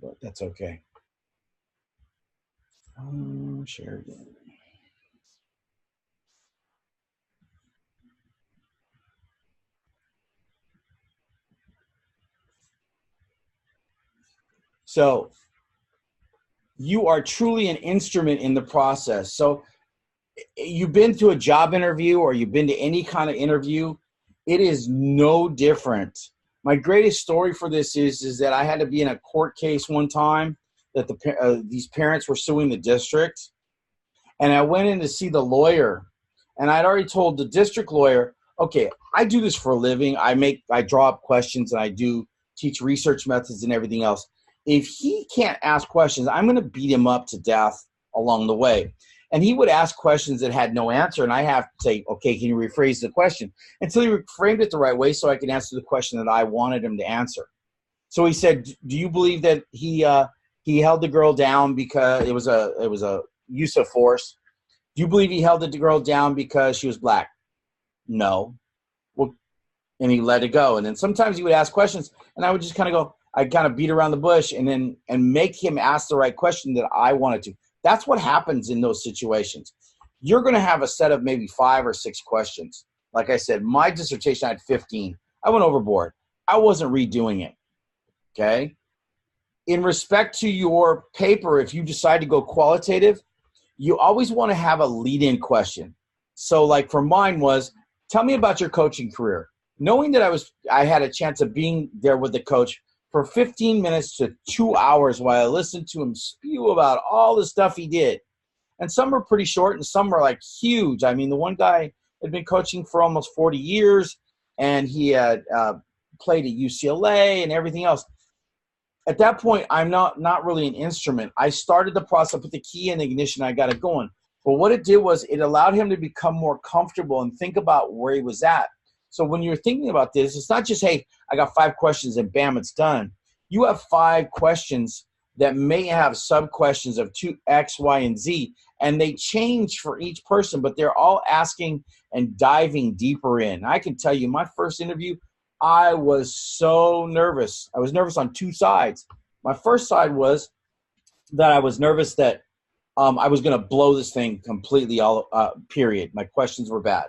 but that's okay. Share again. So you are truly an instrument in the process. So you've been to a job interview or you've been to any kind of interview, it is no different. My greatest story for this is that I had to be in a court case one time that these parents were suing the district. And I went in to see the lawyer, and I'd already told the district lawyer, okay, I do this for a living. I draw up questions, and I do teach research methods and everything else. If he can't ask questions, I'm going to beat him up to death along the way. And he would ask questions that had no answer, and I have to say, okay, can you rephrase the question? Until he framed it the right way so I could answer the question that I wanted him to answer. So he said, do you believe that he held the girl down because it was a use of force? Do you believe he held the girl down because she was black? No. Well, and he let it go. And then sometimes he would ask questions, and I would just kind of go, I kind of beat around the bush and make him ask the right question that I wanted to. That's what happens in those situations. You're going to have a set of maybe 5 or 6 questions. Like I said, my dissertation, I had 15. I went overboard. I wasn't redoing it, okay? In respect to your paper, if you decide to go qualitative, you always want to have a lead-in question. So like for mine was, tell me about your coaching career. Knowing that I had a chance of being there with the coach for 15 minutes to 2 hours while I listened to him spew about all the stuff he did. And some were pretty short and some were like huge. I mean, the one guy had been coaching for almost 40 years and he had played at UCLA and everything else. At that point, I'm not really an instrument. I started the process, I put the key in the ignition, I got it going. But what it did was it allowed him to become more comfortable and think about where he was at. So when you're thinking about this, it's not just, hey, I got 5 questions and bam, it's done. You have 5 questions that may have sub-questions of 2, X, Y, and Z, and they change for each person, but they're all asking and diving deeper in. I can tell you, my first interview, I was so nervous. I was nervous on 2 sides. My first side was that I was nervous that I was going to blow this thing completely, period. My questions were bad.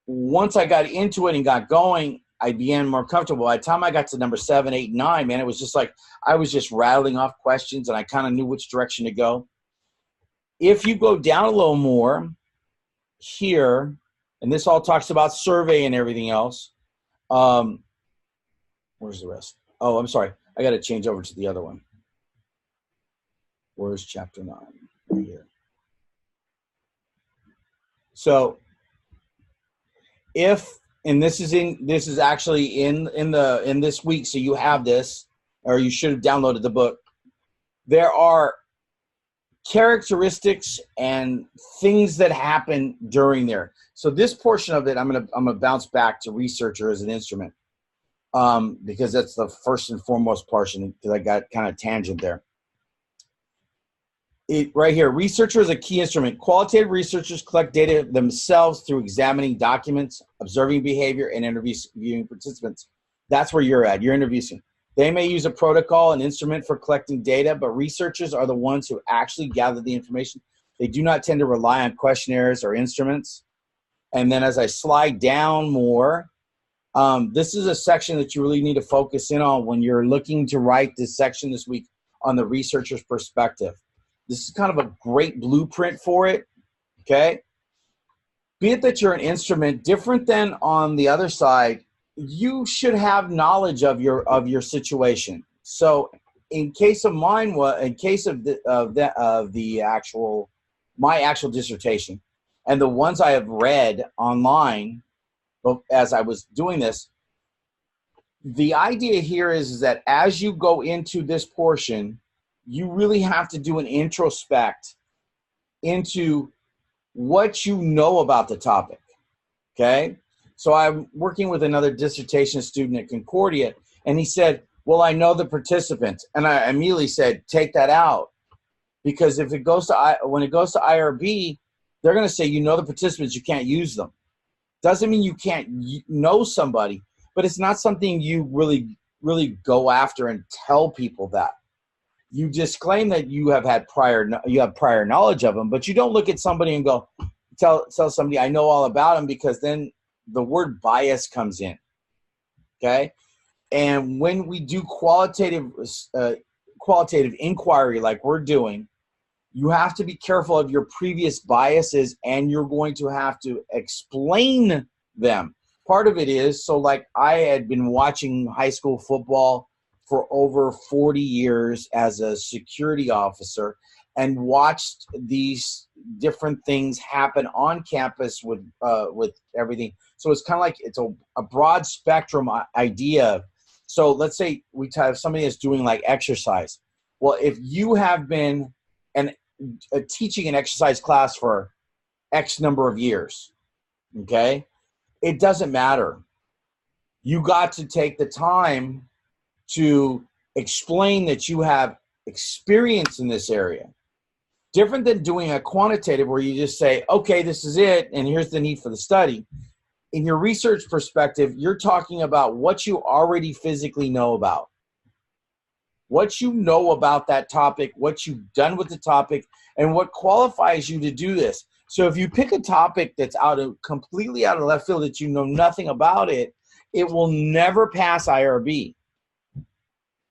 Once I got into it and got going, I began more comfortable. By the time I got to number 7, 8, 9, man, it was just like I was just rattling off questions and I kind of knew which direction to go. If you go down a little more here, and this all talks about survey and everything else, where's the rest? Oh, I'm sorry. I got to change over to the other one. Where's chapter 9? Right here. So and this is actually in this week, so you have this, or you should have downloaded the book. There are characteristics and things that happen during there. So this portion of it, I'm gonna bounce back to researcher as an instrument, because that's the first and foremost portion, because I got kind of tangent there. Right here, researcher is a key instrument. Qualitative researchers collect data themselves through examining documents, observing behavior, and interviewing participants. That's where you're at. You're interviewing. They may use a protocol, an instrument for collecting data, but researchers are the ones who actually gather the information. They do not tend to rely on questionnaires or instruments. And then as I slide down more, this is a section that you really need to focus in on when you're looking to write this section this week on the researcher's perspective. This is kind of a great blueprint for it, okay? Be it that you're an instrument, different than on the other side, you should have knowledge of your situation. So in case of mine, in case of my actual dissertation, and the ones I have read online as I was doing this, the idea here is that as you go into this portion, you really have to do an introspect into what you know about the topic, okay? So I'm working with another dissertation student at Concordia, and he said, well, I know the participants. And I immediately said, take that out. Because if it goes to, when it goes to IRB, they're going to say, you know the participants, you can't use them. Doesn't mean you can't know somebody, but it's not something you really go after and tell people that. you disclaim that you have prior knowledge of them, but you don't look at somebody and go, tell somebody I know all about them, because then the word bias comes in. Okay. And when we do qualitative inquiry like we're doing, you have to be careful of your previous biases, and you're going to have to explain them. Part of it is, so like I had been watching high school football for over 40 years as a security officer, and watched these different things happen on campus with everything. So it's kind of like it's a broad spectrum idea. So let's say we have somebody that's doing like exercise. Well, if you have been teaching an exercise class for X number of years, okay, it doesn't matter. You got to take the time to explain that you have experience in this area. Different than doing a quantitative where you just say, okay, this is it, and here's the need for the study. In your research perspective, you're talking about what you already physically know about. What you know about that topic, what you've done with the topic, and what qualifies you to do this. So if you pick a topic that's completely out of left field, that you know nothing about it, it will never pass IRB.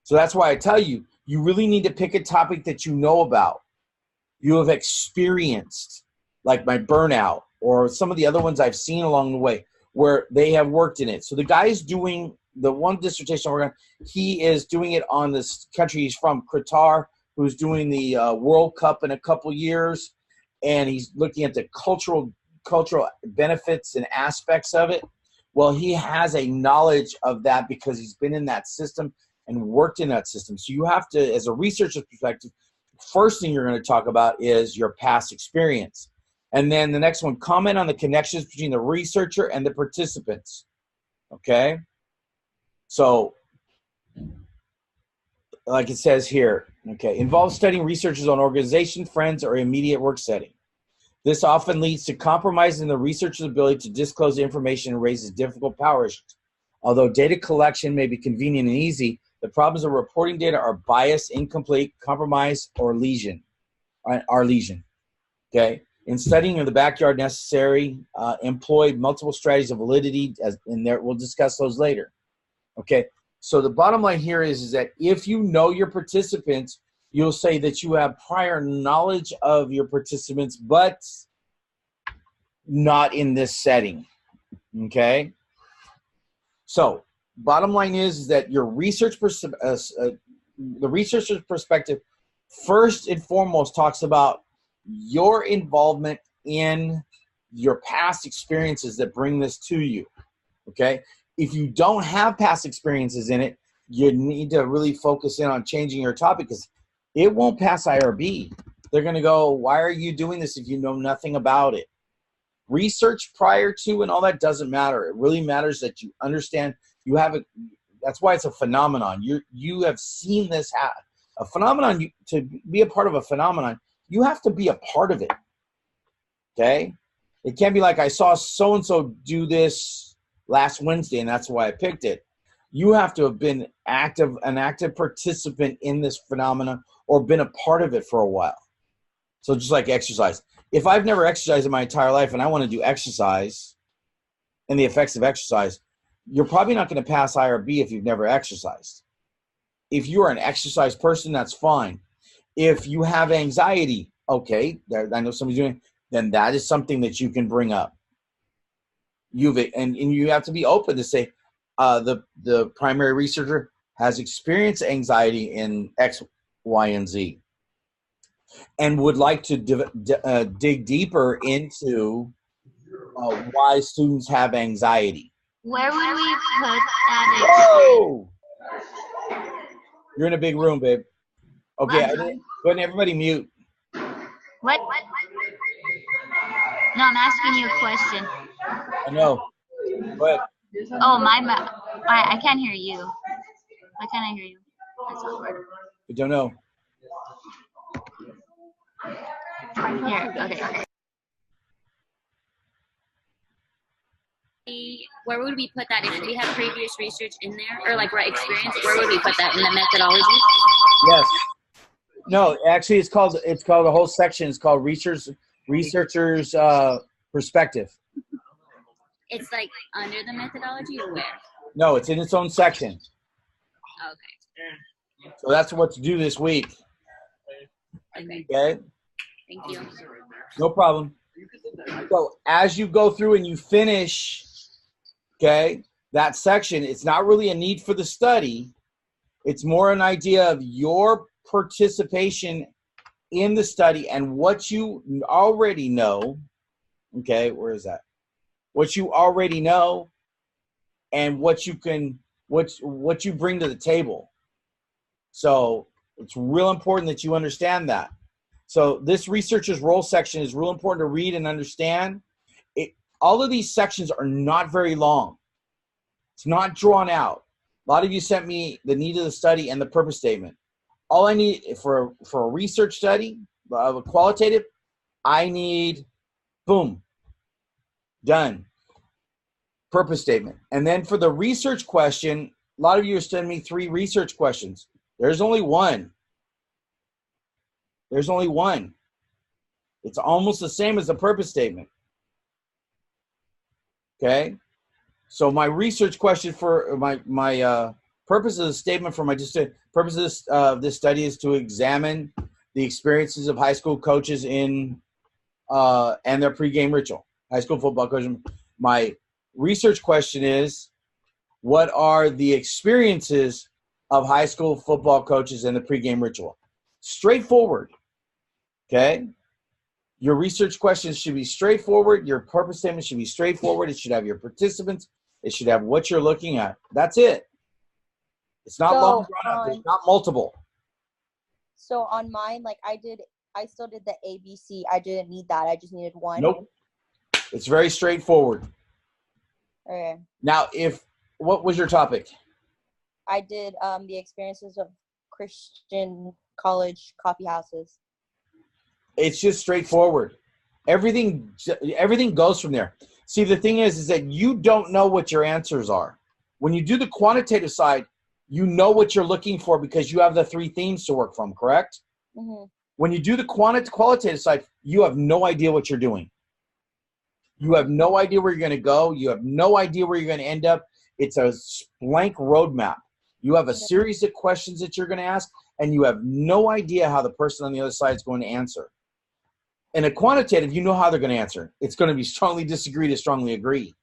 So that's why I tell you, you really need to pick a topic that you know about, you have experienced, like my burnout or some of the other ones I've seen along the way where they have worked in it. So the guy's doing the one dissertation he is doing it on this country he's from, Qatar, who's doing the World Cup in a couple years, and he's looking at the cultural benefits and aspects of it. Well, he has a knowledge of that because he's been in that system and worked in that system. So you have to, as a researcher's perspective, first thing you're going to talk about is your past experience. And then the next one, comment on the connections between the researcher and the participants. Okay? So, like it says here, okay, involves studying researchers on organization, friends, or immediate work setting. This often leads to compromising the researcher's ability to disclose information and raises difficult power issues. Although data collection may be convenient and easy, the problems of reporting data are biased, incomplete, compromised, or lesion. Okay? In studying in the backyard necessary, employ multiple strategies of validity, as in there, we'll discuss those later. Okay? So the bottom line here is that if you know your participants, you'll say that you have prior knowledge of your participants, but not in this setting. Okay? So bottom line is that your the researcher's perspective first and foremost talks about your involvement in your past experiences that bring this to you. Okay? If you don't have past experiences in it, you need to really focus in on changing your topic because it won't pass IRB. They're going to go, why are you doing this if you know nothing about it? Research prior to and all that doesn't matter. It really matters that you understand you have it. That's why it's a phenomenon. You have seen this happen. A phenomenon, to be a part of a phenomenon, you have to be a part of it. Okay? It can't be like I saw so-and-so do this last Wednesday and that's why I picked it. You have to have been an active participant in this phenomenon or been a part of it for a while. So just like exercise. If I've never exercised in my entire life and I want to do exercise and the effects of exercise, you're probably not going to pass IRB if you've never exercised. If you're an exercise person, that's fine. If you have anxiety, okay, I know somebody's doing it, then that is something that you can bring up. And you have to be open to say, the primary researcher has experienced anxiety in X, Y, and Z, and would like to dig deeper into why students have anxiety. Where would we put that? Whoa! You're in a big room, babe. Okay, go ahead and everybody mute. What? No, I'm asking you a question. I know. Go ahead. Oh, I can't hear you. Why can't I hear you? That's awkward. I don't know. Here, okay. Where would we put that if we have previous research in there or like experience? Where would we put that in the methodology? Yes. No, actually, it's called the whole section is called researchers perspective. It's like under the methodology or where? No, it's in its own section. Okay. So that's what to do this week. Okay. Okay, Thank you. no problem. So as you go through and you finish, okay, that section, it's not really a need for the study. It's more an idea of your participation in the study and what you already know. Okay, where is that? What you already know and what you bring to the table. So it's real important that you understand that. So this researcher's role section is real important to read and understand. All of these sections are not very long. It's not drawn out. A lot of you sent me the need of the study and the purpose statement. All I need for a research study of a qualitative, I need, boom, done. Purpose statement. And then for the research question, a lot of you are sending me 3 research questions. There's only one. There's only one. It's almost the same as the purpose statement. Okay? So my research question for my purpose of the statement for my purpose of this study is to examine the experiences of high school coaches in and their pregame ritual. High school football coaches. My research question is, what are the experiences of high school football coaches and the pregame ritual? Straightforward. Okay? Your research questions should be straightforward. Your purpose statement should be straightforward. It should have your participants. It should have what you're looking at. That's it. It's not long drawn out. It's not multiple. So on mine, like I still did the ABC. I didn't need that. I just needed one. Nope. It's very straightforward. Okay. Now, what was your topic? I did the experiences of Christian college coffee houses. It's just straightforward. Everything goes from there. See, the thing is that you don't know what your answers are. When you do the quantitative side, you know what you're looking for because you have the 3 themes to work from, correct? Mm-hmm. When you do the qualitative side, you have no idea what you're doing. You have no idea where you're going to go. You have no idea where you're going to end up. It's a blank roadmap. You have a series of questions that you're going to ask, and you have no idea how the person on the other side is going to answer. In a quantitative, you know how they're going to answer. It's going to be strongly disagree to strongly agree,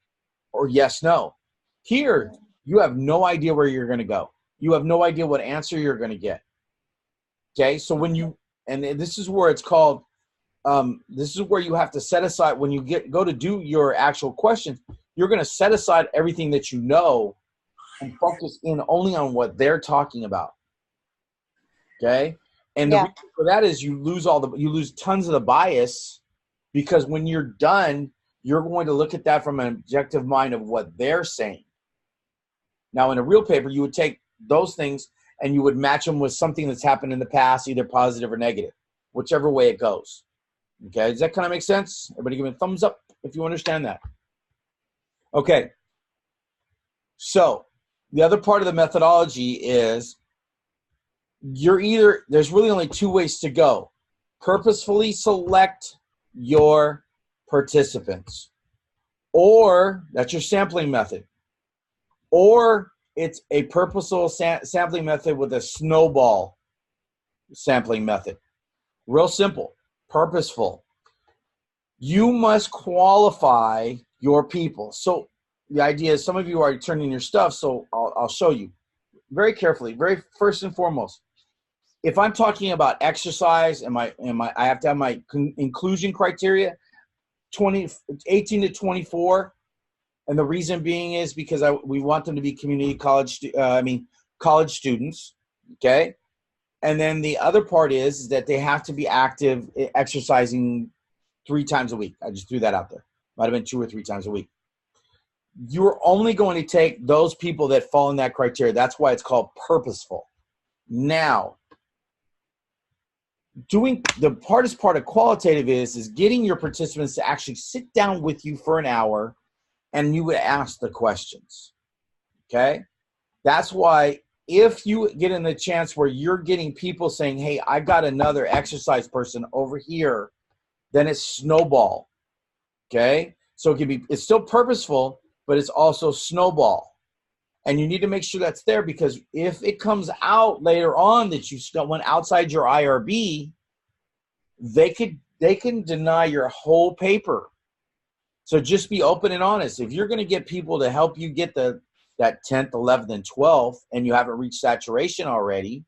or yes, no. Here, you have no idea where you're going to go. You have no idea what answer you're going to get. Okay, so and this is where it's called, this is where you have to set aside, when you go to do your actual questions, you're going to set aside everything that you know and focus in only on what they're talking about. Okay? And the reason for that is you lose tons of the bias, because when you're done, you're going to look at that from an objective mind of what they're saying. Now, in a real paper, you would take those things and you would match them with something that's happened in the past, either positive or negative, whichever way it goes. Okay, does that kind of make sense? Everybody give me a thumbs up if you understand that. Okay, so the other part of the methodology is there's really only 2 ways to go. Purposefully select your participants, or that's your sampling method, or it's a purposeful sampling method with a snowball sampling method. Real simple, purposeful. You must qualify your people. So the idea is, some of you are turning your stuff, so I'll show you very carefully. Very first and foremost, if I'm talking about exercise and I have to have my inclusion criteria, 18 to 24, and the reason being is because we want them to be college students, okay? And then the other part is that they have to be active, exercising 3 times a week. I just threw that out there. Might have been 2 or 3 times a week. You're only going to take those people that fall in that criteria. That's why it's called purposeful. Now, doing the hardest part of qualitative is getting your participants to actually sit down with you for an hour and you would ask the questions. Okay? That's why if you get in the chance where you're getting people saying, hey, I got another exercise person over here, then it's snowball. Okay? So it's still purposeful, but it's also snowball. And you need to make sure that's there, because if it comes out later on that you went outside your IRB, they can deny your whole paper. So just be open and honest. If you're going to get people to help you get that 10th, 11th, and 12th, and you haven't reached saturation already,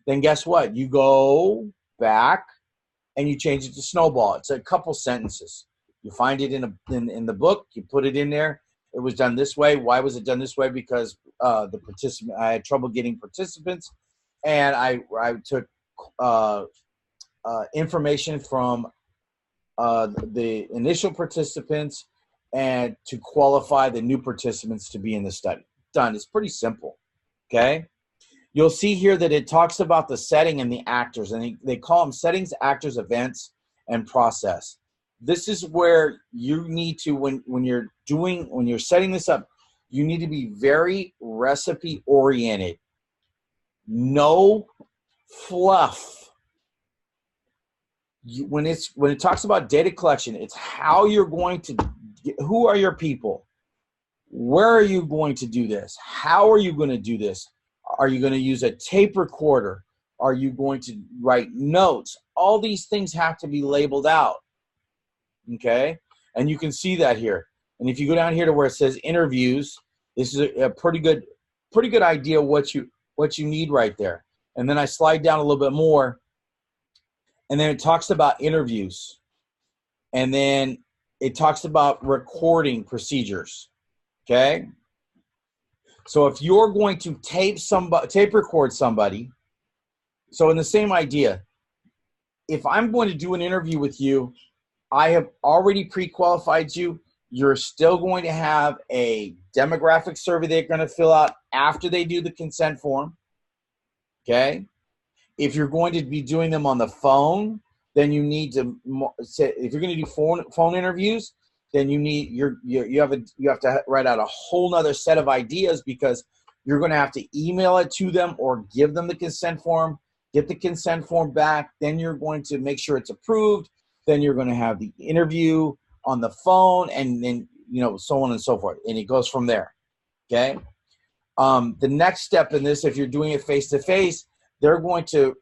then guess what? You go back and you change it to snowball. It's a couple sentences. You find it in the book. You put it in there. It was done this way. Why was it done this way? Because I had trouble getting participants, and I took information from the initial participants and to qualify the new participants to be in the study. Done. It's pretty simple. Okay. You'll see here that it talks about the setting and the actors, and they call them settings, actors, events, and process. This is where you need to, when you're setting this up, you need to be very recipe oriented. No fluff. When it talks about data collection, it's how you're going to who are your people? Where are you going to do this? How are you going to do this? Are you going to use a tape recorder? Are you going to write notes? All these things have to be labeled out. Okay? And you can see that here. And if you go down here to where it says interviews, this is a pretty good idea what you need right there. And then I slide down a little bit more, and then it talks about interviews. And then it talks about recording procedures. Okay? So if you're going to tape record somebody, so in the same idea, if I'm going to do an interview with you, I have already pre-qualified you. You're still going to have a demographic survey they're going to fill out after they do the consent form. Okay? If you're going to be doing them on the phone, then you need to say, if you're going to do phone interviews, then you have to write out a whole nother set of ideas, because you're going to have to email it to them or give them the consent form, get the consent form back. Then you're going to make sure it's approved. Then you're going to have the interview on the phone, and then, so on and so forth. And it goes from there. Okay. The next step in this, if you're doing it face-to-face, you're going to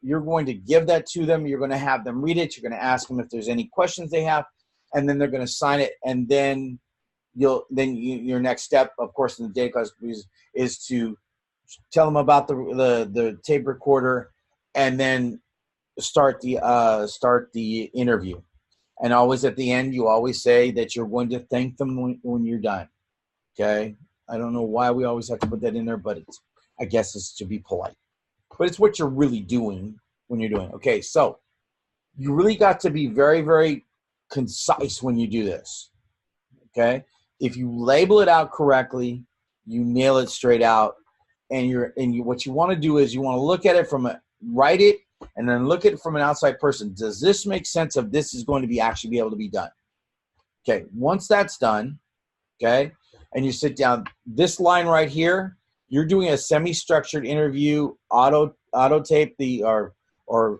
give that to them. You're going to have them read it. You're going to ask them if there's any questions they have, and then they're going to sign it. And then your next step, of course, in the data class is to tell them about the tape recorder, and then start the interview. And always at the end, you always say that you're going to thank them when you're done. Okay? I don't know why we always have to put that in there, but I guess it's to be polite. But it's what you're really doing when you're doing it. Okay, so you really got to be very, very concise when you do this. Okay? If you label it out correctly, you nail it straight out. And what you want to do is you want to look at it write it, and then look at it from an outside person. Does this make sense of this is going to be actually be able to be done? Okay, once that's done, okay, and you sit down, this line right here, you're doing a semi-structured interview, auto tape or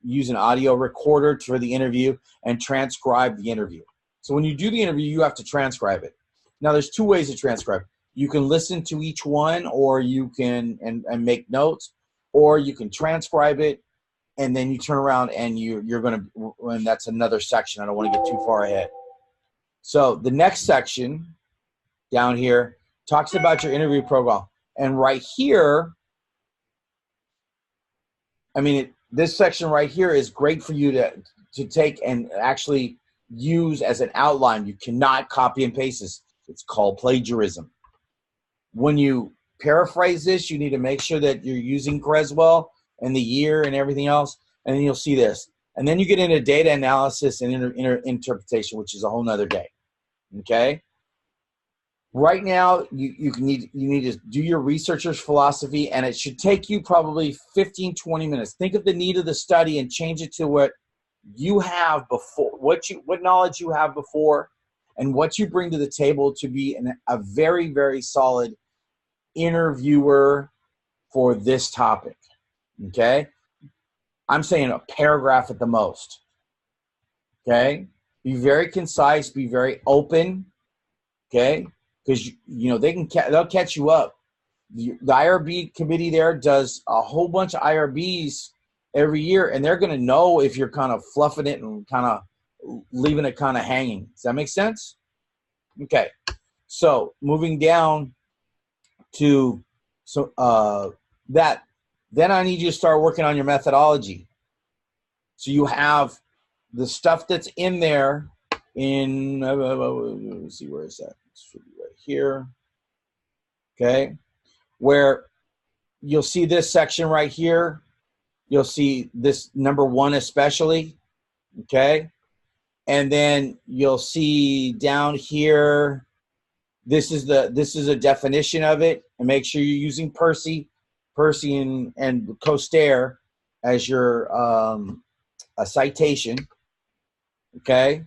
use an audio recorder for the interview and transcribe the interview. So when you do the interview, you have to transcribe it. Now there's two ways to transcribe. You can listen to each one, or you can and make notes, or you can transcribe it, and then you turn around and you're going to, and that's another section. I don't want to get too far ahead. So the next section down here talks about your interview protocol. And right here, this section right here is great for you to take and actually use as an outline. You cannot copy and paste this. It's called plagiarism. When you paraphrase this, you need to make sure that you're using Creswell and the year and everything else, and then you'll see this. And then you get into data analysis and interpretation, which is a whole nother day. Okay? Right now, you need to do your researcher's philosophy, and it should take you probably 15, 20 minutes. Think of the need of the study and change it to what you have before, what knowledge you have before, and what you bring to the table to be a very, very solid interviewer for this topic. Okay? I'm saying a paragraph at the most. Okay? Be very concise, be very open. Okay? Because they'll catch you up. The IRB committee there does a whole bunch of IRBs every year, and they're going to know if you're kind of fluffing it and kind of leaving it kind of hanging. Does that make sense? Okay. So moving down to that, then I need you to start working on your methodology. So you have the stuff that's in there in, let's see, where is that? It should be right here. Okay. Where you'll see this section right here. You'll see this number 1 especially. Okay. And then you'll see down here, this is a definition of it, and make sure you're using Percy and Costair as your a citation. Okay,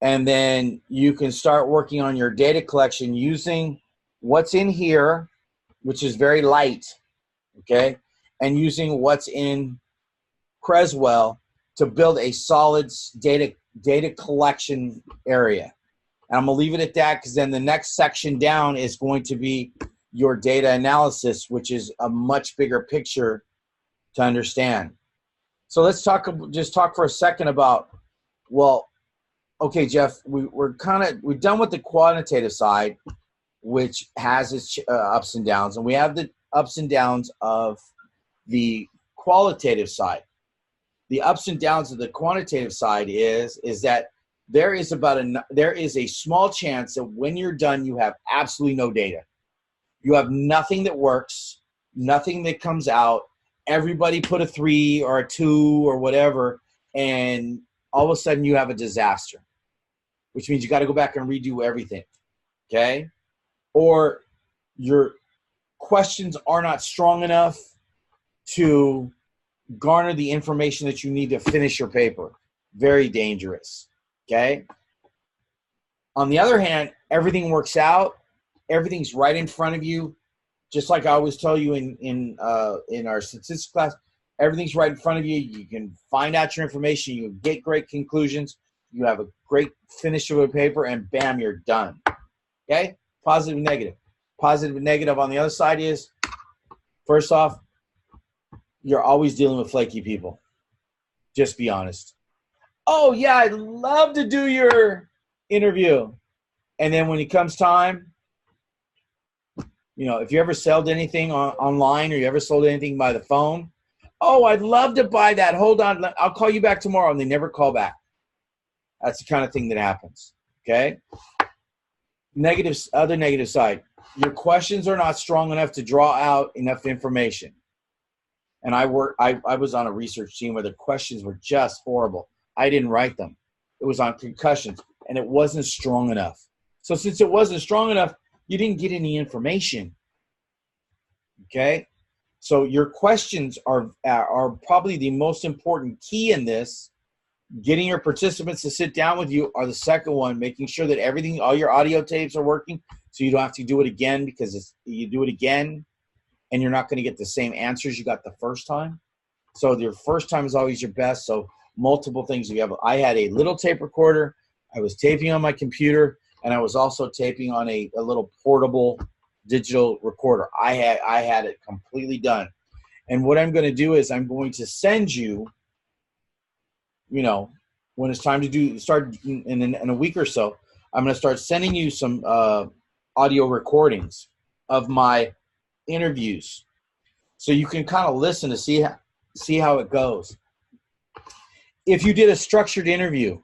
and then you can start working on your data collection using what's in here, which is very light. Okay, and using what's in Creswell to build a solid data collection area. And I'm going to leave it at that, because then the next section down is going to be your data analysis, which is a much bigger picture to understand. So let's just talk for a second about, well, okay, Jeff, we're done with the quantitative side, which has its ups and downs, and we have the ups and downs of the qualitative side. The ups and downs of the quantitative side is that there is a small chance that when you're done, you have absolutely no data. You have nothing that works, nothing that comes out. Everybody put a 3 or a 2 or whatever, and all of a sudden you have a disaster, which means you got to go back and redo everything. Okay? Or your questions are not strong enough to garner the information that you need to finish your paper. Very dangerous. Okay? On the other hand, everything works out. Everything's right in front of you. Just like I always tell you in our statistics class, everything's right in front of you. You can find out your information. You get great conclusions. You have a great finish of a paper, and bam, you're done. Okay? Positive and negative. Positive and negative on the other side is, first off, you're always dealing with flaky people. Just be honest. Oh, yeah, I'd love to do your interview. And then when it comes time, if you ever sold anything online, or you ever sold anything by the phone, oh, I'd love to buy that. Hold on, I'll call you back tomorrow. And they never call back. That's the kind of thing that happens. Okay? Other negative side. Your questions are not strong enough to draw out enough information. And I was on a research team where the questions were just horrible. I didn't write them. It was on concussions, and it wasn't strong enough. So since it wasn't strong enough, you didn't get any information. Okay? So your questions are probably the most important key in this. Getting your participants to sit down with you are the second one, making sure that all your audio tapes are working, so you don't have to do it again, because you do it again and you're not going to get the same answers you got the first time. So your first time is always your best. So multiple things. I had a little tape recorder. I was taping on my computer, and I was also taping on a little portable digital recorder. I had it completely done. And what I'm going to do is I'm going to send you, when it's time to start in a week or so, I'm going to start sending you some audio recordings of my interviews, so you can kind of listen to see how it goes. If you did a structured interview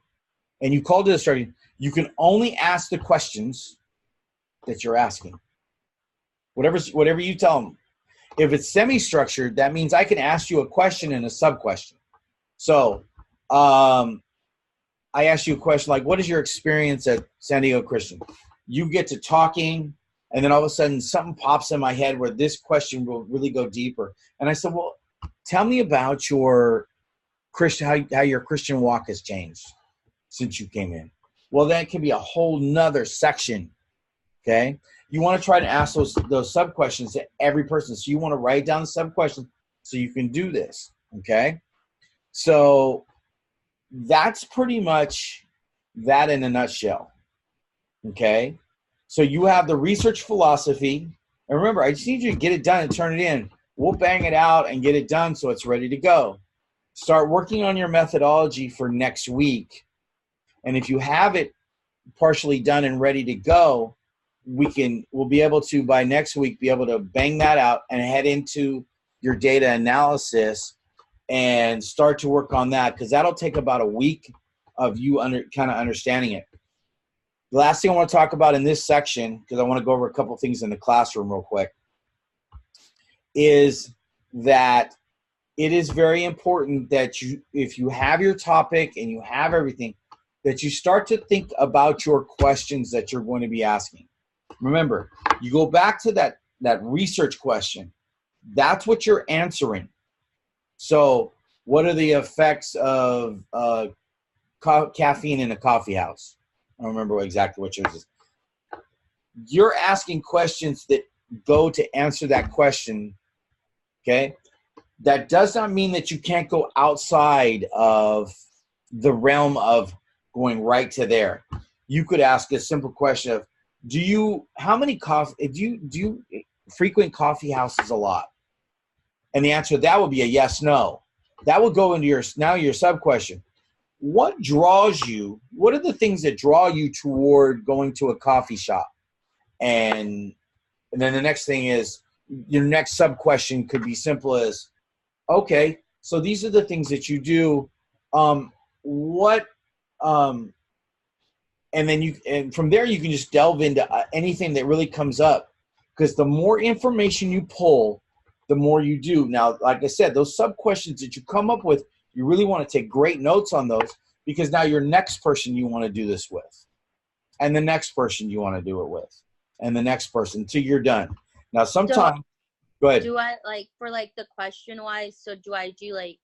and you called it a structured, you can only ask the questions that you're asking. Whatever you tell them. If it's semi-structured, that means I can ask you a question and a sub-question. So I ask you a question like, what is your experience at San Diego Christian? You get to talking, and then all of a sudden something pops in my head where this question will really go deeper. And I said, well, tell me about your Christian, how your Christian walk has changed since you came in. Well, that can be a whole nother section. Okay. You want to try to ask those sub questions to every person. So you want to write down the sub questions so you can do this. Okay. So that's pretty much that in a nutshell. Okay. So you have the research philosophy. And remember, I just need you to get it done and turn it in. We'll bang it out and get it done so it's ready to go. Start working on your methodology for next week. And if you have it partially done and ready to go, we'll be able to, by next week, be able to bang that out and head into your data analysis and start to work on that, because that'll take about a week of you kind of understanding it. The last thing I want to talk about in this section, because I want to go over a couple things in the classroom real quick, is that it is very important that you, if you have your topic and you have everything, that you start to think about your questions that you're going to be asking. Remember, you go back to that research question. That's what you're answering. So what are the effects of caffeine in a coffee house? I don't remember exactly what yours is. You're asking questions that go to answer that question, okay? That does not mean that you can't go outside of the realm of going right to there. You could ask a simple question of, do you frequent coffee houses a lot? And the answer to that would be a yes, no. That would go into your sub question. What draws you? What are the things that draw you toward going to a coffee shop? And then the next thing is, your next sub question could be simple as, okay, so these are the things that you do. And then from there you can just delve into anything that really comes up, because the more information you pull, the more you do. Now, like I said, those sub questions that you come up with, you really want to take great notes on those, because now your next person you want to do this with, and the next person you want to do it with, and the next person till you're done. Now, sometimes, go ahead. Do I, like, for like the question wise, so do I do like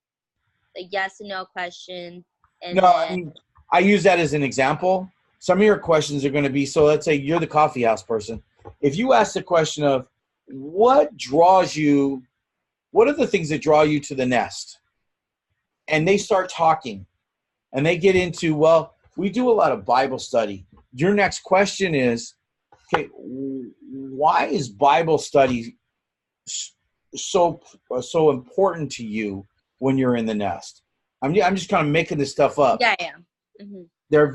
the yes and no question? And no, I mean, I use that as an example. Some of your questions are going to be, so let's say you're the coffee house person. If you ask the question of, what are the things that draw you to the nest? And they start talking and they get into, well, we do a lot of Bible study. Your next question is, okay, why is Bible study so important to you when you're in the nest? I'm just kind of making this stuff up. Yeah, yeah. Mm-hmm. They're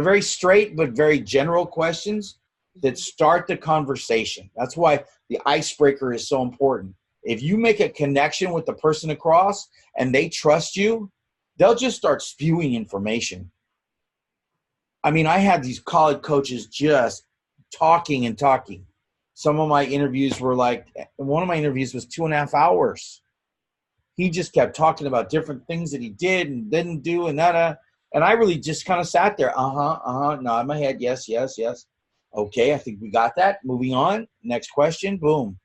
very straight but very general questions that start the conversation. That's why the icebreaker is so important. If you make a connection with the person across and they trust you, they'll just start spewing information. I mean, I had these college coaches just talking and talking. Some of my interviews were one of my interviews was 2.5 hours. He just kept talking about different things that he did and didn't do and that. And I really just kind of sat there, nod my head, yes. Okay, I think we got that. Moving on. Next question. Boom.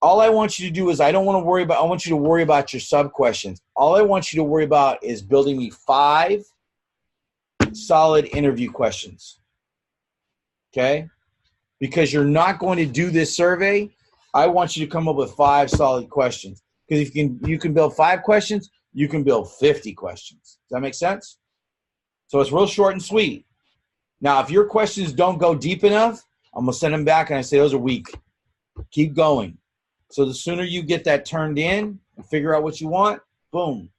All I want you to do is, I want you to worry about your sub questions. All I want you to worry about is building me 5 solid interview questions. Okay? Because you're not going to do this survey, I want you to come up with 5 solid questions. Because if you can build 5 questions, you can build 50 questions. Does that make sense? So it's real short and sweet. Now, if your questions don't go deep enough, I'm going to send them back and I say those are weak. Keep going. So the sooner you get that turned in and figure out what you want, boom.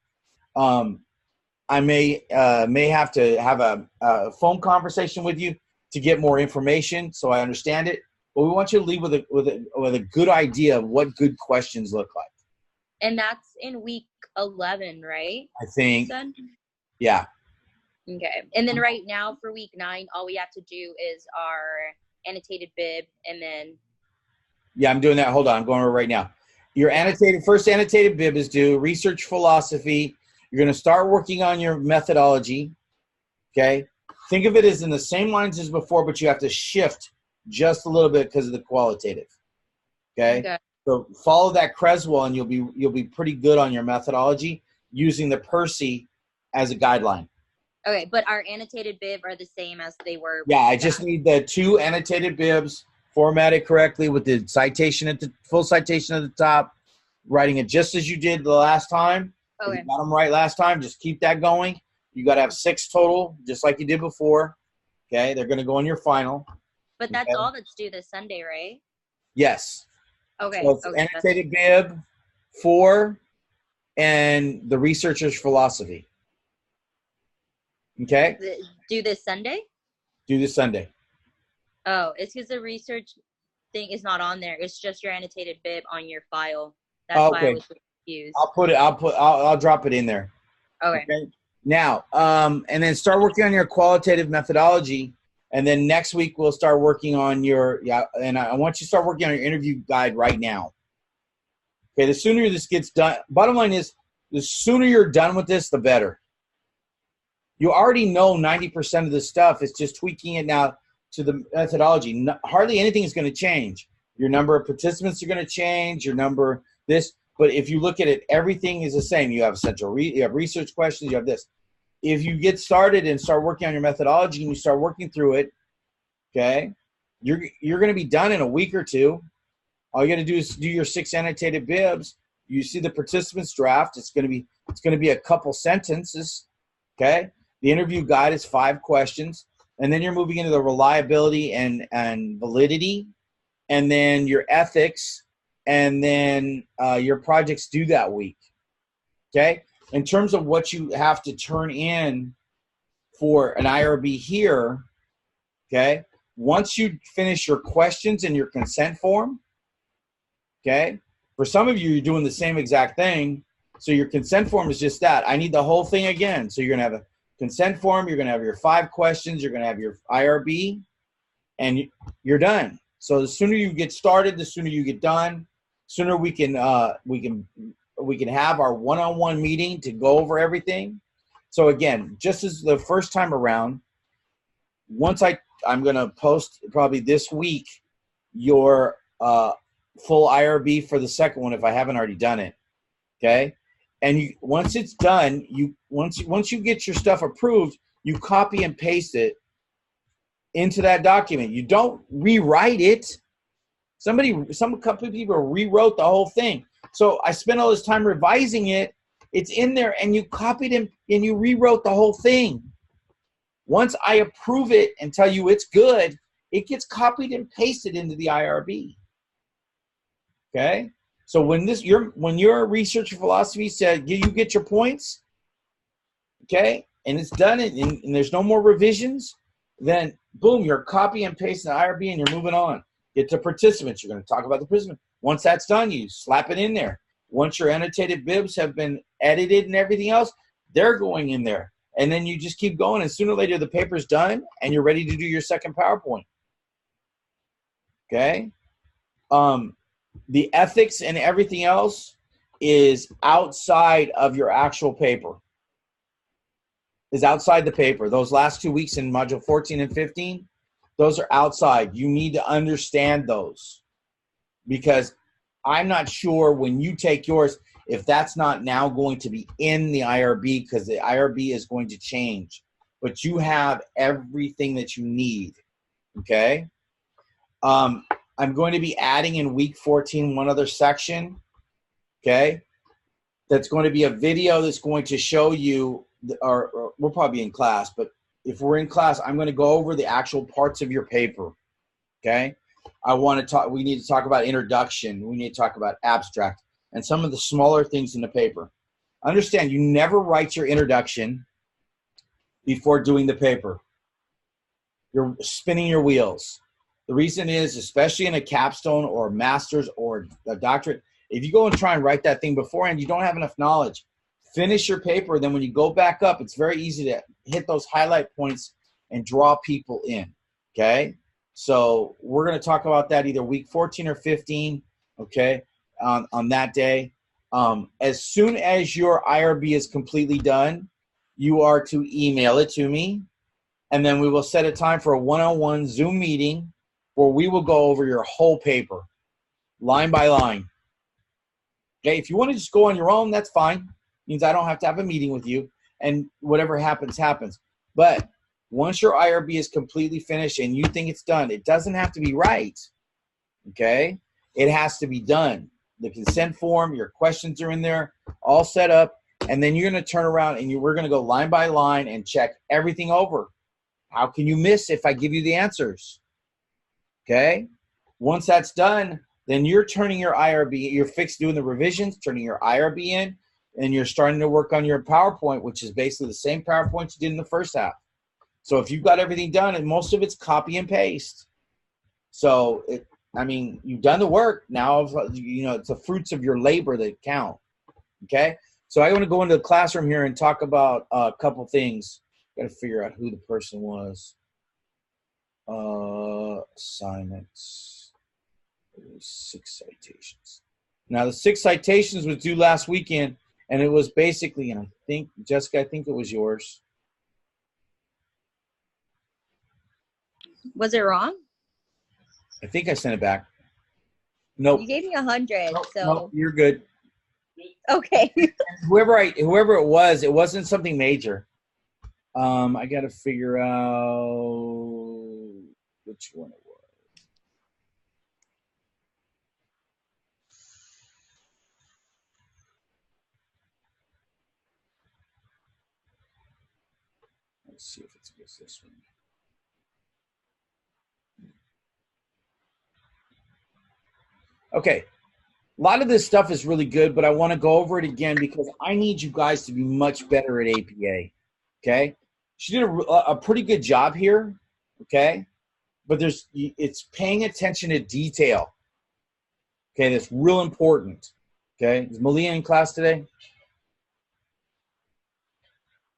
I may have to have a phone conversation with you to get more information so I understand it. But we want you to leave with a good idea of what good questions look like. And that's in week 11, right? I think. Yeah. Okay. And then right now for week 9, all we have to do is our annotated bib, and then. Yeah, I'm doing that. Hold on. I'm going over right now. Your first annotated bib is due. Research philosophy. You're going to start working on your methodology. Okay. Think of it as in the same lines as before, but you have to shift just a little bit because of the qualitative. Okay. So follow that Creswell, and you'll be pretty good on your methodology using the Percy as a guideline. Okay, but our annotated bib are the same as they were. Yeah, I just need the 2 annotated bibs formatted correctly with the citation at the full citation at the top, writing it just as you did the last time. If Okay. you got them right last time, just keep that going. You got to have 6 total, just like you did before. Okay, they're going to go in your final. But that's Okay. all that's due this Sunday, right? Yes. Okay. So it's Okay. annotated bib, 4, and the researcher's philosophy. Okay, Due this Sunday? do this Sunday. Oh, it's because the research thing is not on there. It's just your annotated bib on your file. That's why I Okay. was confused. I'll drop it in there. Okay. Now, and then start working on your qualitative methodology, and then next week we'll start working on your and I want you to start working on your interview guide right now. Okay, the sooner this gets done. Bottom line is, the sooner you're done with this, the better. You already know 90% of the stuff. It's just tweaking it now to the methodology. Hardly anything is going to change. Your number of participants are going to change. Your number this. But if you look at it, everything is the same. You have you have research questions. You have this. If you get started and start working on your methodology and you start working through it, okay, you're going to be done in a week or two. All you got to do is do your 6 annotated bibs. You see the participants draft. It's going to be a couple sentences, okay. The interview guide is 5 questions, and then you're moving into the reliability and validity, and then your ethics, and then your projects due that week. Okay? In terms of what you have to turn in for an IRB here, okay, once you finish your questions and your consent form, okay, for some of you, you're doing the same exact thing. So your consent form is just that. I need the whole thing again. So you're going to have a consent form, you're going to have your 5 questions, you're going to have your IRB, and you're done. So the sooner you get started, the sooner you get done, sooner we can have our one-on-one meeting to go over everything. So again, just as the first time around, once I'm going to post probably this week your full IRB for the second one if I haven't already done it. Okay? And once it's done, once you get your stuff approved, you copy and paste it into that document. You don't rewrite it. Some couple of people rewrote the whole thing. So I spent all this time revising it. It's in there, and you copied and you rewrote the whole thing. Once I approve it and tell you it's good, it gets copied and pasted into the IRB. Okay? So when your research philosophy said you get your points, okay, and it's done and there's no more revisions, then boom, you're copy and pasting the IRB and you're moving on. Get to participants. You're going to talk about the participant. Once that's done, you slap it in there. Once your annotated bibs have been edited and everything else, they're going in there. And then you just keep going, and sooner or later the paper's done and you're ready to do your second PowerPoint. Okay? The ethics and everything else is outside of your actual paper. Is outside the paper. Those last 2 weeks in module 14 and 15, those are outside. You need to understand those, because I'm not sure when you take yours if that's not now going to be in the IRB, because the IRB is going to change. But you have everything that you need. Okay? I'm going to be adding in week 14 one other section, okay? That's going to be a video that's going to show you, or we'll probably be in class, but if we're in class, I'm going to go over the actual parts of your paper, okay? We need to talk about introduction. We need to talk about abstract and some of the smaller things in the paper. Understand, you never write your introduction before doing the paper. You're spinning your wheels. The reason is, especially in a capstone or a master's or a doctorate, if you go and try and write that thing beforehand, you don't have enough knowledge. Finish your paper, then when you go back up, it's very easy to hit those highlight points and draw people in, okay? So we're going to talk about that either week 14 or 15, okay, on that day. As soon as your IRB is completely done, you are to email it to me, and then we will set a time for a one-on-one Zoom meeting where we will go over your whole paper, line by line. Okay, if you want to just go on your own, that's fine. It means I don't have to have a meeting with you, and whatever happens, happens. But once your IRB is completely finished and you think it's done, it doesn't have to be right. Okay? It has to be done. The consent form, your questions are in there, all set up, and then you're going to turn around and we're going to go line by line and check everything over. How can you miss if I give you the answers? Okay? Once that's done, then you're turning your IRB, you're fixed doing the revisions, turning your IRB in, and you're starting to work on your PowerPoint, which is basically the same PowerPoint you did in the first half. So if you've got everything done, and most of it's copy and paste. So, you've done the work. Now, it's the fruits of your labor that count. Okay? So I want to go into the classroom here and talk about a couple things. Got to figure out who the person was. Assignments. 6 citations. Now, the 6 citations was due last weekend, and it was basically, and I think, Jessica, I think it was yours. Was it wrong? I think I sent it back. Nope. You gave me 100, Nope, so nope, you're good. okay. Whoever it was, it wasn't something major. I got to figure out which one it was. Let's see if it's this one. Okay. A lot of this stuff is really good, but I want to go over it again because I need you guys to be much better at APA. Okay? She did a pretty good job here. Okay? But it's paying attention to detail. Okay? That's real important. Okay? Is Malia in class today?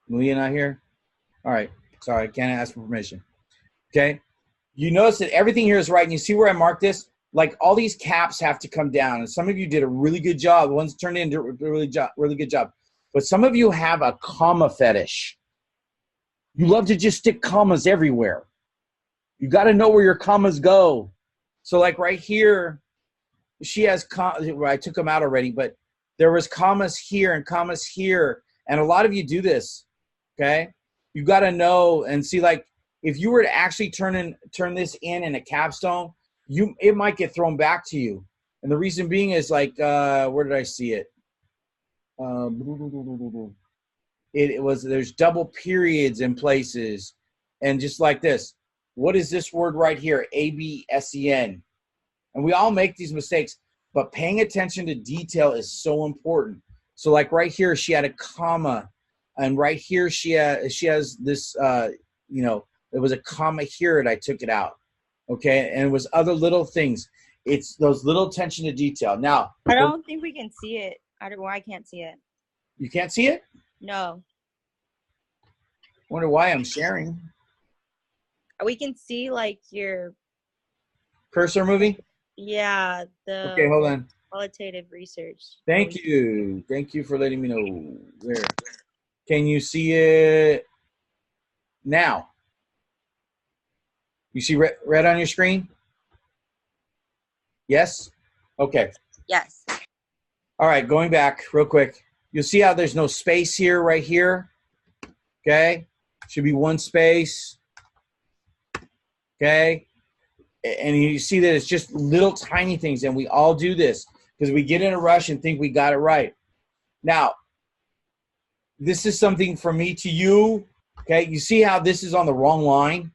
Malia not here? All right. Sorry, I can't ask for permission. Okay? You notice that everything here is right, and you see where I marked this? Like all these caps have to come down, and some of you did a really good job. The ones turned in did a really good job. But some of you have a comma fetish. You love to just stick commas everywhere. You got to know where your commas go. So like right here, she has I took them out already, but there was commas here and commas here, and a lot of you do this. Okay, you got to know and see. Like if you were to actually turn this in a capstone, it might get thrown back to you. And the reason being is like, where did I see it? There's double periods in places. And just like this, what is this word right here? ABSEN. And we all make these mistakes, but paying attention to detail is so important. So like right here, she had a comma. And right here, she has this, there was a comma here and I took it out. Okay, and it was other little things. It's those little attention to detail. Now, I don't think we can see it. I can't see it. You can't see it? No. Wonder why I'm sharing. We can see like your Cursor moving? Yeah, the Okay, hold on. qualitative research. Thank you. Thank you for letting me know. There. Can you see it now? You see red on your screen? Yes? Okay. Yes. All right, going back real quick. You'll see how there's no space here, right here. Okay? Should be one space. Okay? And you see that it's just little tiny things, and we all do this because we get in a rush and think we got it right. Now, this is something from me to you. Okay? You see how this is on the wrong line?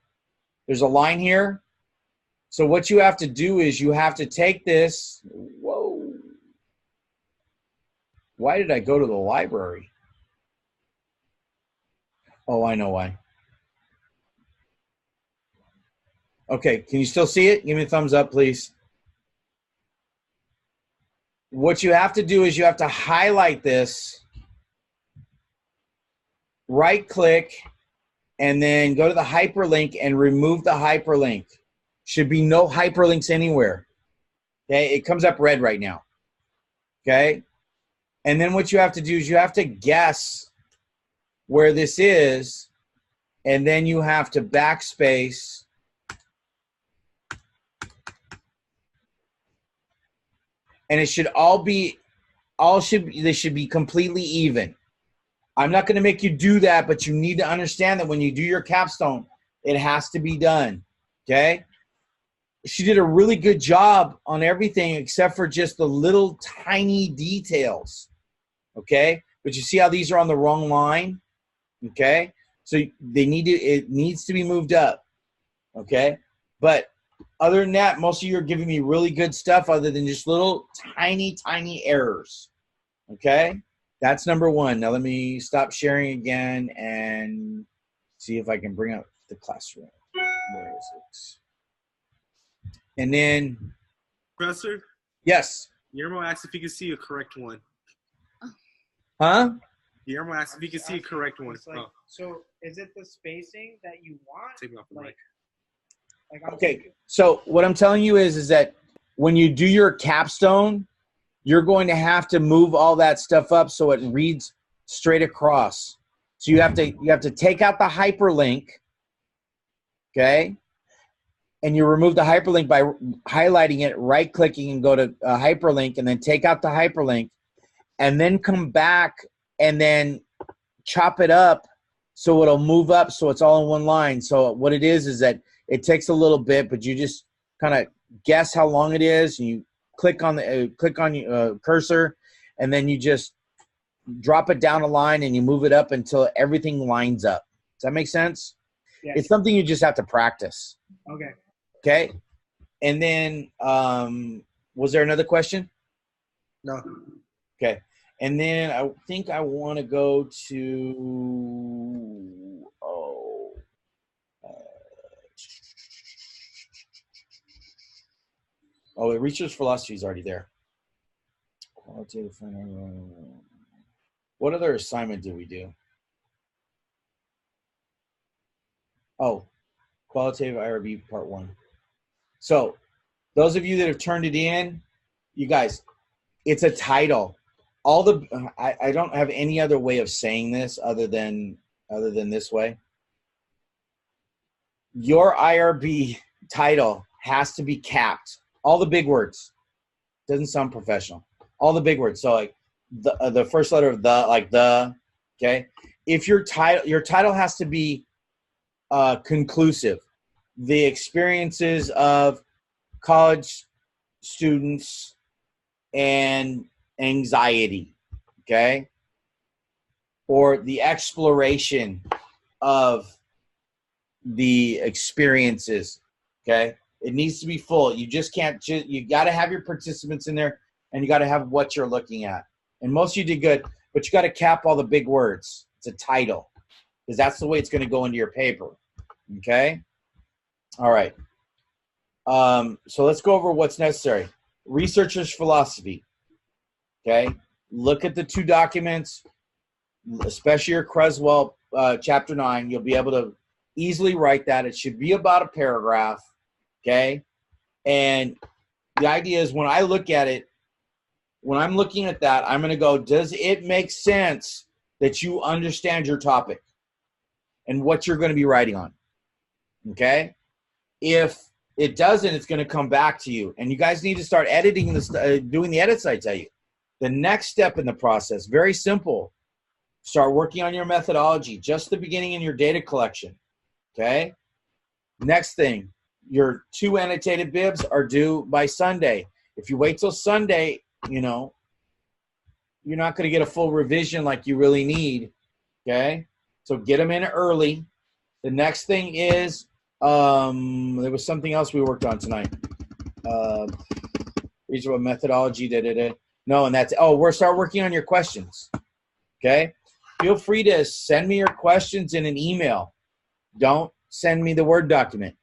There's a line here. So what you have to do is you have to take this. Whoa. Why did I go to the library? Oh, I know why. Okay, can you still see it? Give me a thumbs up, please. What you have to do is you have to highlight this, right-click, and then go to the hyperlink and remove the hyperlink. Should be no hyperlinks anywhere. Okay, it comes up red right now. Okay, and then what you have to do is you have to guess where this is, and then you have to backspace. And it should all be, they should be completely even. I'm not going to make you do that, but you need to understand that when you do your capstone, it has to be done. Okay? She did a really good job on everything except for just the little tiny details. Okay? But you see how these are on the wrong line? Okay? So it needs to be moved up. Okay? But other than that, most of you are giving me really good stuff other than just little tiny errors. Okay? That's number one. Now let me stop sharing again and see if I can bring up the classroom. Where is it? And then, Professor, yes. Guillermo asked if he could see a correct one. Huh? Guillermo asked if he could see a correct one. It's like, so is it the spacing that you want? Take me off the mic. Okay, so what I'm telling you is that when you do your capstone, you're going to have to move all that stuff up so it reads straight across. So you have to take out the hyperlink, okay? And you remove the hyperlink by highlighting it, right-clicking, and go to hyperlink, and then take out the hyperlink, and then come back and then chop it up so it'll move up so it's all in one line. So what it is that it takes a little bit, but you just kind of guess how long it is, and you click on the cursor, and then you just drop it down a line and you move it up until everything lines up. Does that make sense? Yeah. It's something you just have to practice. Okay. Okay. And then, was there another question? No. Okay. And then I think I want to go to, the research philosophy is already there. Qualitative. What other assignment did we do? Oh, qualitative IRB part 1. So those of you that have turned it in, you guys, it's a title. I don't have any other way of saying this other than this way. Your IRB title has to be capped. All the big words. Doesn't sound professional. All the big words. So like the first letter of the, like the, okay? If your title has to be conclusive. The experiences of college students and anxiety, okay? Or the exploration of the experiences, okay? It needs to be full. You just can't, you got to have your participants in there, and you got to have what you're looking at. And most of you did good, but you got to cap all the big words. It's a title, because that's the way it's going to go into your paper, okay? All right. So let's go over what's necessary. Researcher's philosophy, okay? Look at the 2 documents, especially your Creswell Chapter 9. You'll be able to easily write that. It should be about a paragraph, okay? And the idea is when I look at it, when I'm looking at that, I'm going to go, does it make sense that you understand your topic and what you're going to be writing on, okay? If it doesn't, it's going to come back to you. And you guys need to start editing this, doing the edits I tell you. The next step in the process, very simple. Start working on your methodology, just the beginning in your data collection, okay? Next thing, your 2 annotated bibs are due by Sunday. If you wait till Sunday, you know, you're not going to get a full revision like you really need, okay? So get them in early. The next thing is, there was something else we worked on tonight. Reasonable methodology, No, and that's, we'll start working on your questions, okay? Feel free to send me your questions in an email. Don't send me the Word document.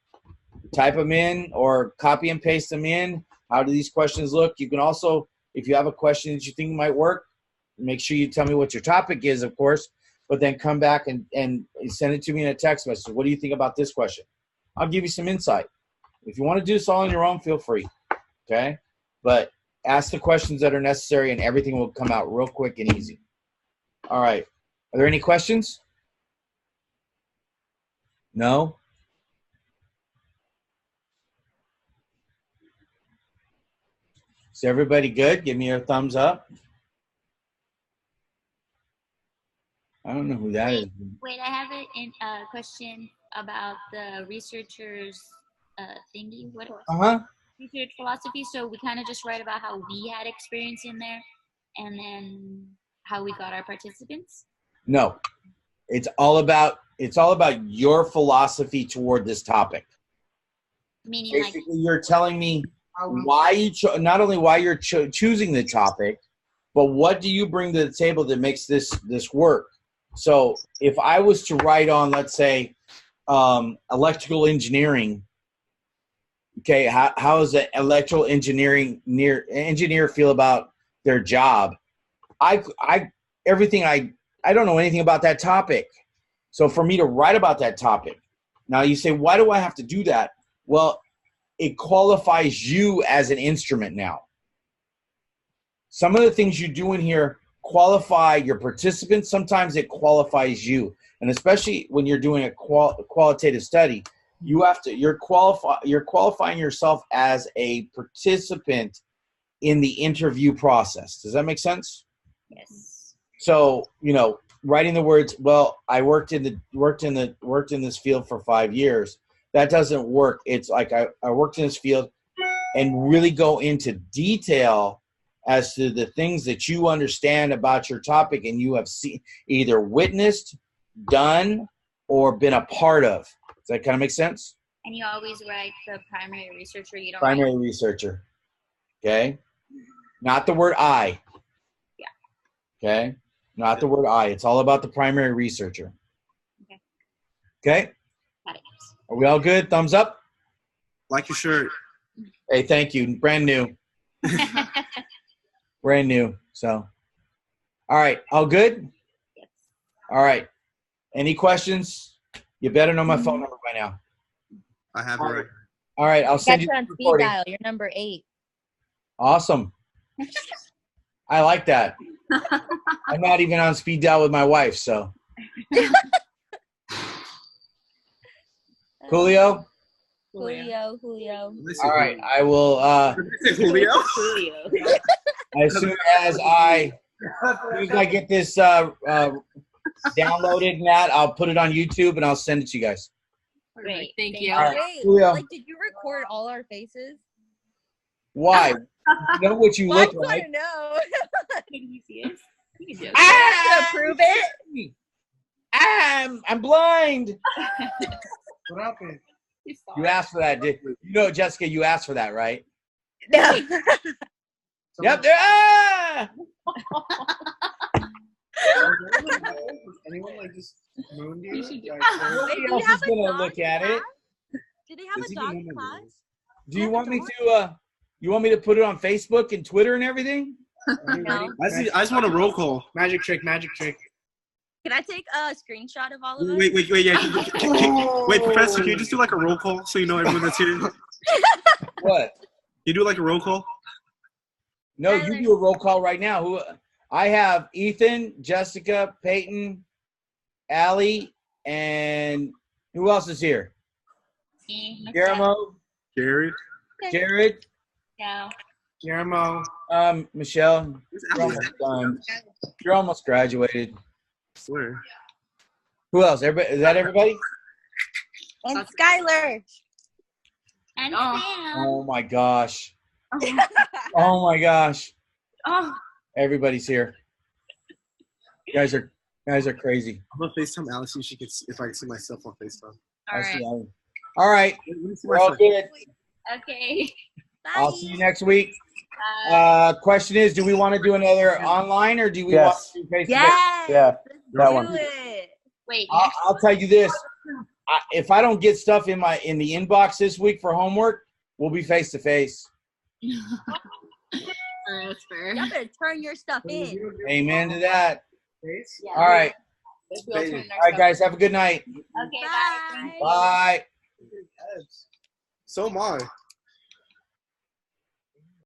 Type them in or copy and paste them in. How do these questions look? You can also, if you have a question that you think might work, make sure you tell me what your topic is, of course, but then come back and send it to me in a text message. What do you think about this question? I'll give you some insight. If you want to do this all on your own, feel free, okay? But ask the questions that are necessary, and everything will come out real quick and easy. All right. Are there any questions? No? Is everybody good? Give me your thumbs up. I don't know who that is. Wait, I have a question about the researchers thingy. What Uh-huh. research philosophy? So we kind of just write about how we had experience in there, and then how we got our participants. No. It's all about your philosophy toward this topic. Meaning, Basically, you're telling me why you not only why you're choosing the topic, but what do you bring to the table that makes this work? So if I was to write on, let's say, electrical engineering, okay, how does an electrical engineer feel about their job? I don't know anything about that topic. So for me to write about that topic, now you say, why do I have to do that? Well, it qualifies you as an instrument now. Some of the things you do in here qualify your participants. Sometimes it qualifies you. And especially when you're doing a qualitative study, you're qualifying yourself as a participant in the interview process. Does that make sense? yes. So, writing the words, well, I worked in this field for 5 years. That doesn't work. It's like I worked in this field, and really go into detail as to the things that you understand about your topic and you have either witnessed, done, or been a part of. Does that kind of make sense? And you always write the primary researcher. You don't Primary researcher. Okay? Not the word I. Yeah. Okay? Not the word I. It's all about the primary researcher. Okay. Okay? Got it. Are we all good? Thumbs up? Like your shirt. Hey, thank you. Brand new. Brand new. So, all right. All good? Yes. All right. Any questions? You better know my phone number by now. I have it right. All right. I'll send Got you you the on speed recording. dial. You're number 8. Awesome. I like that. I'm not even on speed dial with my wife, so. Coolio? Julio. All right. I will, Julio? as soon as I get this downloaded and that, I'll put it on YouTube and I'll send it to you guys. Great. Thank you. All right. Wait, Julio. like, did you record all our faces? Why? You know what you Well, I look just like. want to know. Can you see us? You can do it. Ah! To prove it? I'm blind. What happened? You asked for that, did you? Jessica, you asked for that, right? No. Yep. There. Ah! Anyone like just mooned you? You should do- Like, Nobody Wait, do else you is have a gonna dog look in at class? it. Do they have Is a he dog the in one that class? is? Do you want me to? You want me to put it on Facebook and Twitter and everything? No. I just want a roll call. Magic trick. Can I take a screenshot of all of us? Wait, yeah. Wait, Professor, can you just do like a roll call so you know everyone that's here? What? You do like a roll call? No, Tyler. you do a roll call right now. Who? I have Ethan, Jessica, Peyton, Allie, and who else is here? Me, myself, Guillermo, Jared? Jared, no. Guillermo. Michelle. Who's You're Allie? almost done. You're almost graduated. I swear. Who else? Everybody? Is that everybody? And Skylar. And Oh. Sam. Oh my gosh. Oh my gosh. Oh, Everybody's here. You guys are crazy. I'm gonna FaceTime Alice so she can see if I can see myself on FaceTime. All I see right. Allie. All right. Let me see We're all myself. good. Okay. I'll see you next week. Bye. Question is, do we want to do another online or do we Yes. want to do face-to-face? Yes. Yeah, that Do one. it. Wait. I'll tell you this. If I don't get stuff in the inbox this week for homework, we'll be face to face. that's fair. Y'all better turn your stuff in. Amen to that. Face? Yeah. All right. We'll turn our All right, stuff guys. Have a good night. Okay. Bye. Bye. Bye. So am I.